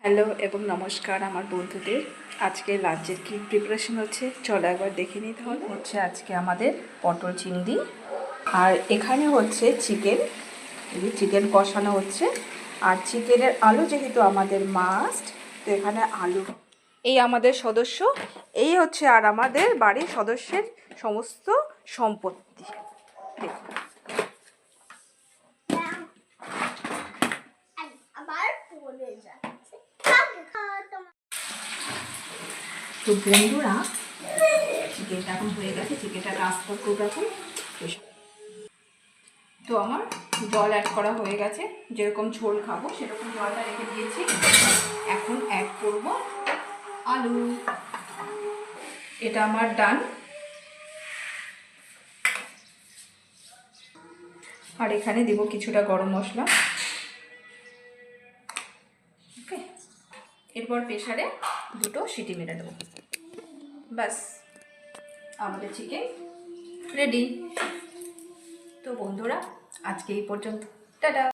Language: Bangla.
হ্যালো এবং নমস্কার আমার বন্ধুদের। আজকে লাঞ্চের কি প্রিপারেশন হচ্ছে চলো একবার দেখে নিই। তাহলে হচ্ছে আজকে আমাদের পটল চিংড়ি, আর এখানে হচ্ছে চিকেন কষানো হচ্ছে। আর চিকেনের আলু যেহেতু আমাদের মাস্ট, তো এখানে আলু। এই আমাদের সদস্য, এই হচ্ছে আর আমাদের বাড়ির সদস্যের সমস্ত সম্পত্তি। দেখুন তো বন্ধুরা, চিকেনটা এখন হয়ে গেছে, চিকেনটা ট্রান্সফার করবো এখন। তো আমার জল অ্যাড করা হয়ে গেছে, যেরকম ঝোল খাবো সেরকম জলটা রেখে দিয়েছি। এখন অ্যাড করব আলু। এটা আমার ডান। আর এখানে দেব কিছুটা গরম মশলা। ওকে, এরপর প্রেসারে দুটো সিটি মেরে দেবো। ব্যাস, আমাদের চিকেন রেডি। তো বন্ধুরা, আজকে এই পর্যন্ত। টাটা।